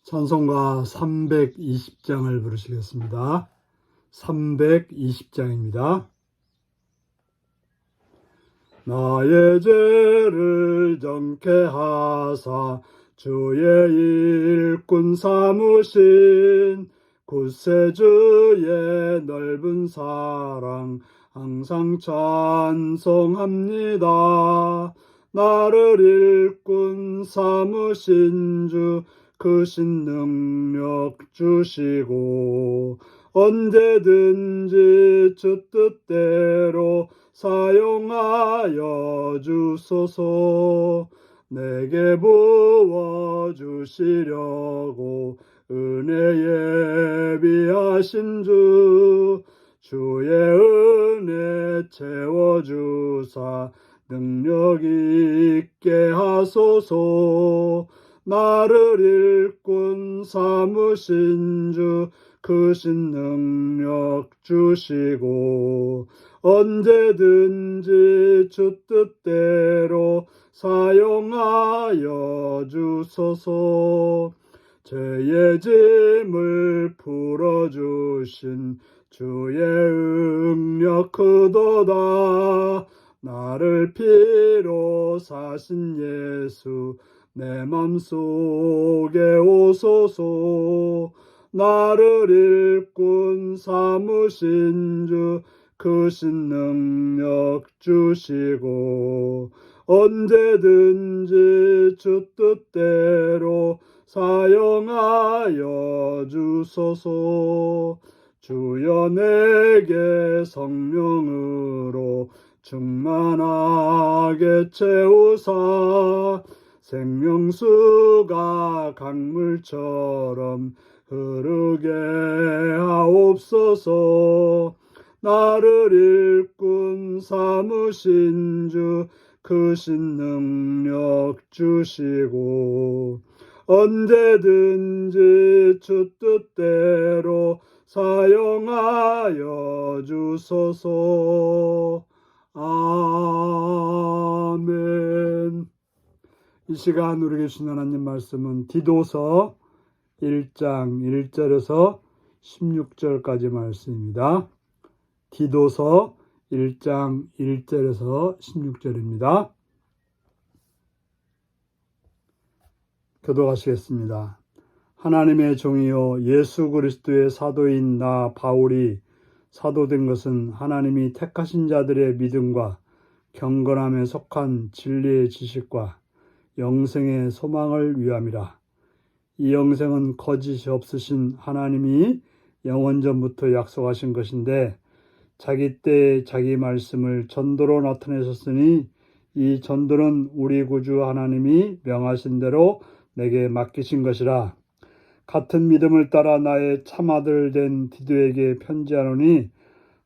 찬송가 320장을 부르시겠습니다. 320장입니다. 나의 죄를 정케 하사 주의 일꾼 삼으신 구세주의 넓은 사랑 항상 찬송합니다. 나를 일꾼 삼으신 주 크신 능력 주시고 언제든지 주 뜻대로 사용하여 주소서. 내게 부어주시려고 은혜 예비하신 주 주의 은혜 채워주사 능력 있게 하소서. 나를 일꾼 삼으신 주 크신 능력 주시고 언제든지 주 뜻대로 사용하여 주소서. 죄의 짐을 풀어주신 주의 능력 크도다. 나를 피로 사신 예수 내 맘속에 오소서. 나를 일꾼 삼으신 주 크신 능력 주시고 언제든지 주 뜻대로 사용하여 주소서. 주여 내게 성령으로 충만하게 채우사 생명수가 강물처럼 흐르게 하옵소서. 나를 일꾼 삼으신 주 크신 능력 주시고 언제든지 주 뜻대로 사용하여 주소서. 아멘. 이 시간 우리 계신 하나님 말씀은 디도서 1장 1절에서 16절까지 말씀입니다. 디도서 1장 1절에서 16절입니다. 교도하시겠습니다. 하나님의 종이요 예수 그리스도의 사도인 나 바울이 사도된 것은 하나님이 택하신 자들의 믿음과 경건함에 속한 진리의 지식과 영생의 소망을 위함이라. 이 영생은 거짓이 없으신 하나님이 영원전부터 약속하신 것인데 자기 때에 자기 말씀을 전도로 나타내셨으니 이 전도는 우리 구주 하나님이 명하신 대로 내게 맡기신 것이라. 같은 믿음을 따라 나의 참아들 된 디도에게 편지하노니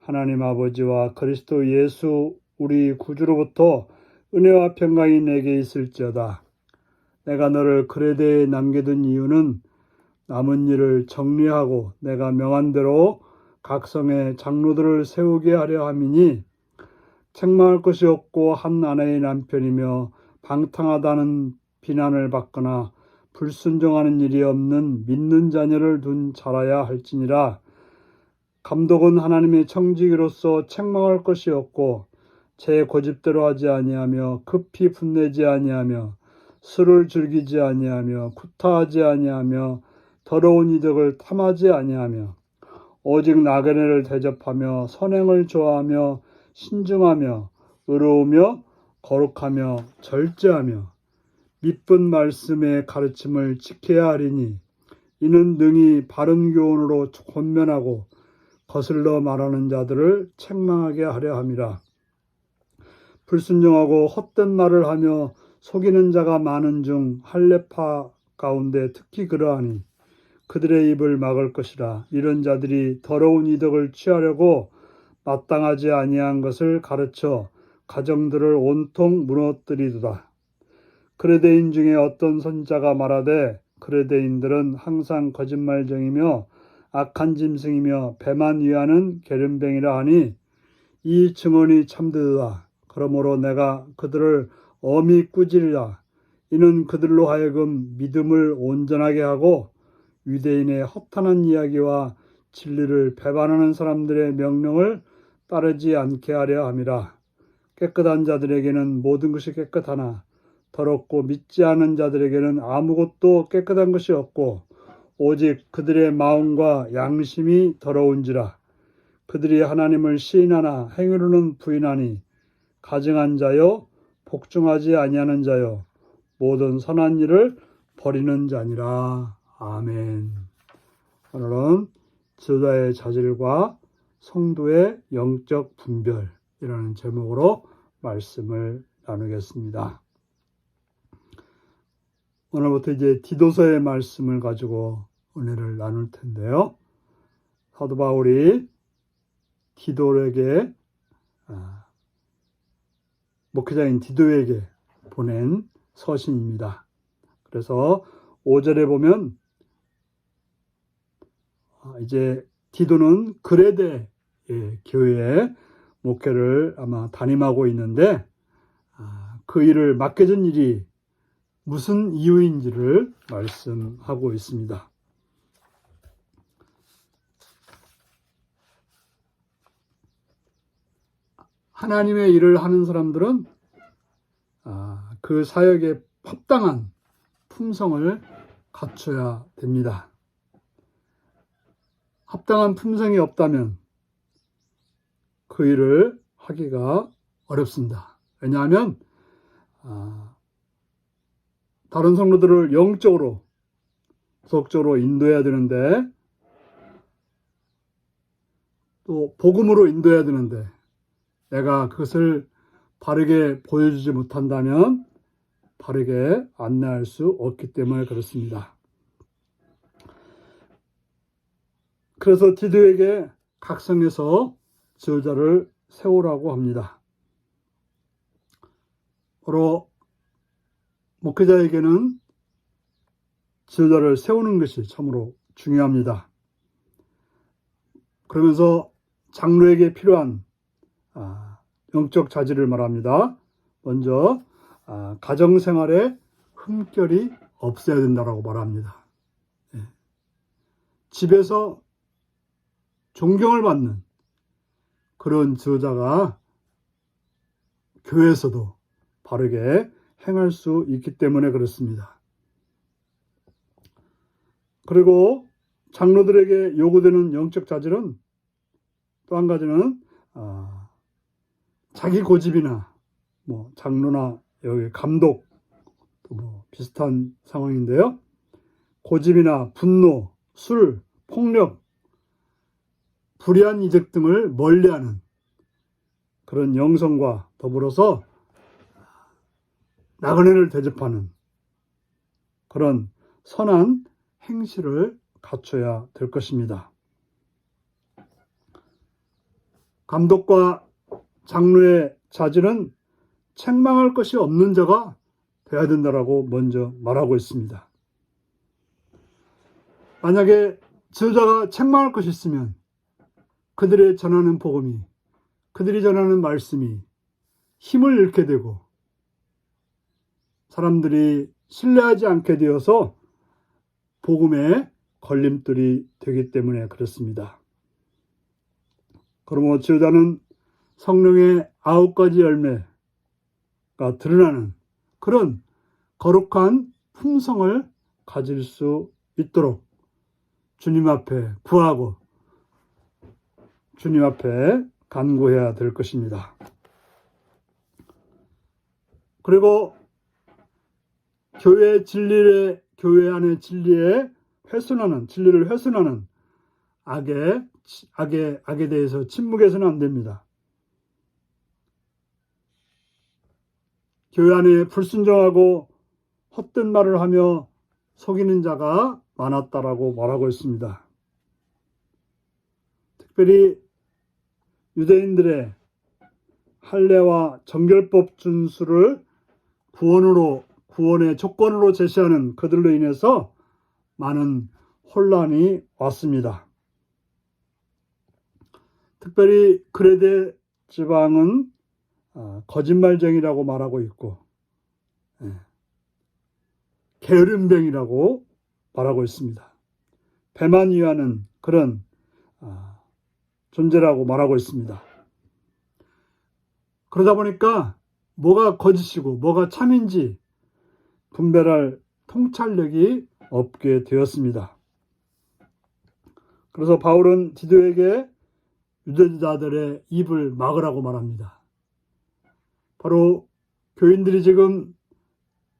하나님 아버지와 그리스도 예수 우리 구주로부터 은혜와 평강이 내게 있을지어다. 내가 너를 그레데에 남겨둔 이유는 남은 일을 정리하고 내가 명한 대로 각 성에 장로들을 세우게 하려 함이니 책망할 것이 없고 한 아내의 남편이며 방탕하다는 비난을 받거나 불순종하는 일이 없는 믿는 자녀를 둔 자라야 할지니라. 감독은 하나님의 청지기로서 책망할 것이 없고 제 고집대로 하지 아니하며 급히 분내지 아니하며 술을 즐기지 아니하며 구타하지 아니하며 더러운 이득을 탐하지 아니하며 오직 나그네를 대접하며 선행을 좋아하며 신중하며 의로우며 거룩하며 절제하며 믿은 말씀의 가르침을 지켜야 하리니 이는 능히 바른 교훈으로 권면하고 거슬러 말하는 자들을 책망하게 하려 함이라. 불순종하고 헛된 말을 하며 속이는 자가 많은 중 할례파 가운데 특히 그러하니 그들의 입을 막을 것이라. 이런 자들이 더러운 이득을 취하려고 마땅하지 아니한 것을 가르쳐 가정들을 온통 무너뜨리도다. 그레데인 중에 어떤 선지자가 말하되 그레데인들은 항상 거짓말쟁이며 악한 짐승이며 배만 위하는 게으름뱅이라 하니 이 증언이 참되도다. 그러므로 내가 그들을 엄히 꾸짖으리라. 이는 그들로 하여금 믿음을 온전하게 하고 유대인의 허탄한 이야기와 진리를 배반하는 사람들의 명령을 따르지 않게 하려 함이라. 깨끗한 자들에게는 모든 것이 깨끗하나 더럽고 믿지 않은 자들에게는 아무것도 깨끗한 것이 없고 오직 그들의 마음과 양심이 더러운지라. 그들이 하나님을 시인하나 행위로는 부인하니 가증한 자요 복종하지 아니하는 자요 모든 선한 일을 버리는 자니라. 아멘. 오늘은 지도자의 자질과 성도의 영적 분별이라는 제목으로 말씀을 나누겠습니다. 오늘부터 이제 디도서의 말씀을 가지고 은혜를 나눌 텐데요. 사도 바울이 디도에게 목회자인 디도에게 보낸 서신입니다. 그래서 5절에 보면 이제 디도는 그레데 교회에 목회를 아마 담임하고 있는데 그 일을 맡겨진 일이 무슨 이유인지를 말씀하고 있습니다. 하나님의 일을 하는 사람들은 그 사역에 합당한 품성을 갖춰야 됩니다. 합당한 품성이 없다면 그 일을 하기가 어렵습니다. 왜냐하면 다른 성도들을 영적으로 도덕적으로 인도해야 되는데 또 복음으로 인도해야 되는데 내가 그것을 바르게 보여주지 못한다면 바르게 안내할 수 없기 때문에 그렇습니다. 그래서 디도에게 각성해서 지도자를 세우라고 합니다. 바로 목회자에게는 지도자를 세우는 것이 참으로 중요합니다. 그러면서 장로에게 필요한 영적 자질을 말합니다. 먼저 가정생활에 흠결이 없어야 된다고 말합니다. 집에서 존경을 받는 그런 지도자가 교회에서도 바르게 행할 수 있기 때문에 그렇습니다. 그리고 장로들에게 요구되는 영적 자질은 또 한 가지는 자기 고집이나 장로나 여기 감독 비슷한 상황인데요. 고집이나 분노, 술, 폭력, 불의한 이적 등을 멀리하는 그런 영성과 더불어서 나그네를 대접하는 그런 선한 행실을 갖춰야 될 것입니다. 감독과 장로의 자질은 책망할 것이 없는 자가 되어야 된다고 먼저 말하고 있습니다. 만약에 지도자가 책망할 것이 있으면 그들의 전하는 복음이, 그들이 전하는 말씀이 힘을 잃게 되고 사람들이 신뢰하지 않게 되어서 복음에 걸림돌이 되기 때문에 그렇습니다. 그러므로 지도자는 성령의 9가지 열매가 드러나는 그런 거룩한 품성을 가질 수 있도록 주님 앞에 구하고 주님 앞에 간구해야 될 것입니다. 그리고 교회 안의 진리를 훼손하는 악에 대해서 침묵해서는 안 됩니다. 교회 안에 불순종하고 헛된 말을 하며 속이는 자가 많았다라고 말하고 있습니다. 특별히 유대인들의 할례와 정결법 준수를 구원의 조건으로 제시하는 그들로 인해서 많은 혼란이 왔습니다. 특별히 그레데 지방은 거짓말쟁이라고 말하고 있고 게으름뱅이라고 말하고 있습니다. 배만 위하는 그런 존재라고 말하고 있습니다. 그러다 보니까 뭐가 거짓이고 뭐가 참인지 분별할 통찰력이 없게 되었습니다. 그래서 바울은 디도에게 유대자들의 입을 막으라고 말합니다. 바로 교인들이 지금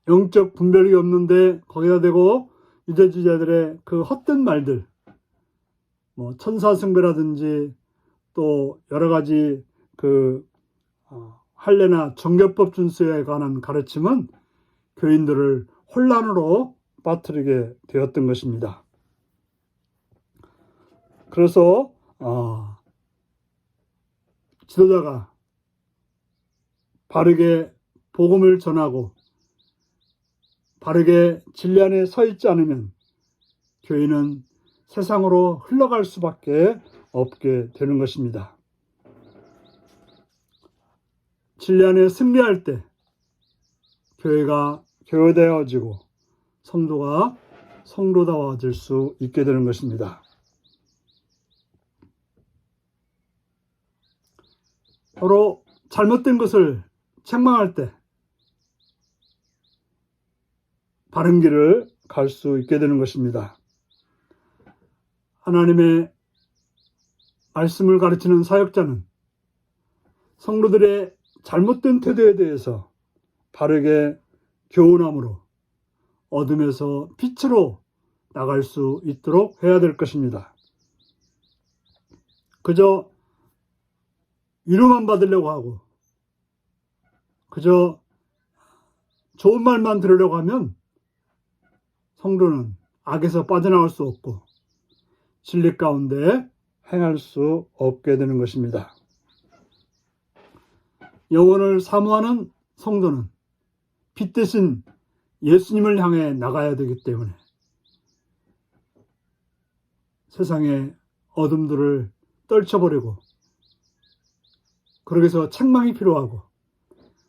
영적 분별이 없는데 거기다 대고 유대주의자들의 그 헛된 말들, 천사숭배라든지 또 여러 가지 그 할례나 정교법 준수에 관한 가르침은 교인들을 혼란으로 빠뜨리게 되었던 것입니다. 그래서 지도자가 바르게 복음을 전하고 바르게 진리 안에 서 있지 않으면 교인은 세상으로 흘러갈 수밖에 없게 되는 것입니다. 진리 안에 승리할 때 교회가 교회되어지고 성도가 성도다워질 수 있게 되는 것입니다. 바로 잘못된 것을 책망할 때 바른 길을 갈 수 있게 되는 것입니다. 하나님의 말씀을 가르치는 사역자는 성도들의 잘못된 태도에 대해서 바르게 교훈함으로 어둠에서 빛으로 나갈 수 있도록 해야 될 것입니다. 그저 위로만 받으려고 하고 그저 좋은 말만 들으려고 하면 성도는 악에서 빠져나올 수 없고 진리 가운데 행할 수 없게 되는 것입니다. 영혼을 사모하는 성도는 빛 대신 예수님을 향해 나가야 되기 때문에 세상의 어둠들을 떨쳐버리고 그러기 위해서 책망이 필요하고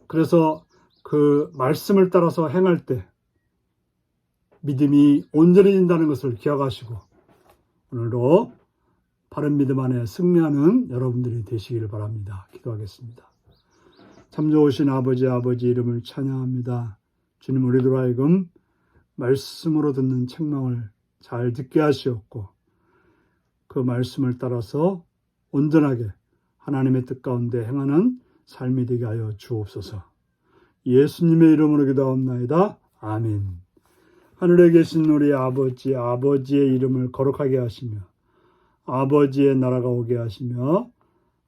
그래서 그 말씀을 따라서 행할 때 믿음이 온전해진다는 것을 기억하시고 오늘도 바른 믿음 안에 승리하는 여러분들이 되시기를 바랍니다. 기도하겠습니다. 참 좋으신 아버지 이름을 찬양합니다. 주님, 우리들 하여금 말씀으로 듣는 책망을 잘 듣게 하시옵고 그 말씀을 따라서 온전하게 하나님의 뜻 가운데 행하는 삶이 되게 하여 주옵소서. 예수님의 이름으로 기도하옵나이다. 아멘. 하늘에 계신 우리 아버지의 이름을 거룩하게 하시며 아버지의 나라가 오게 하시며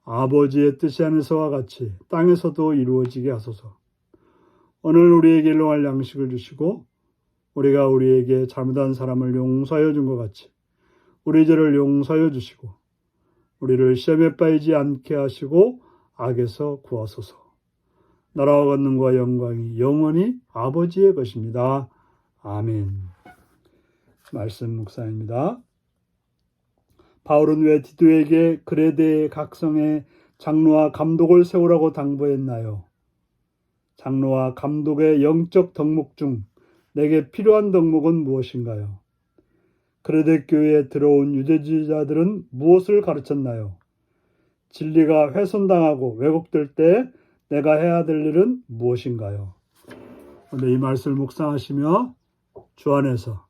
아버지의 뜻이 하늘에서와 같이 땅에서도 이루어지게 하소서. 오늘 우리에게 일용할 양식을 주시고 우리가 우리에게 잘못한 사람을 용서하여 준 것 같이 우리 죄를 용서하여 주시고 우리를 시험에 빠지지 않게 하시고 악에서 구하소서. 나라와 권능과 영광이 영원히 아버지의 것입니다. 아멘. 말씀 묵상입니다. 바울은 왜 디도에게 그레데 각성의 장로와 감독을 세우라고 당부했나요? 장로와 감독의 영적 덕목 중 내게 필요한 덕목은 무엇인가요? 그레데 교회에 들어온 유대주의자들은 무엇을 가르쳤나요? 진리가 훼손당하고 왜곡될 때 내가 해야 될 일은 무엇인가요? 오늘 이 말씀을 묵상하시며 주 안에서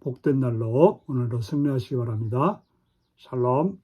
복된 날로 오늘도 승리하시기 바랍니다. 샬롬.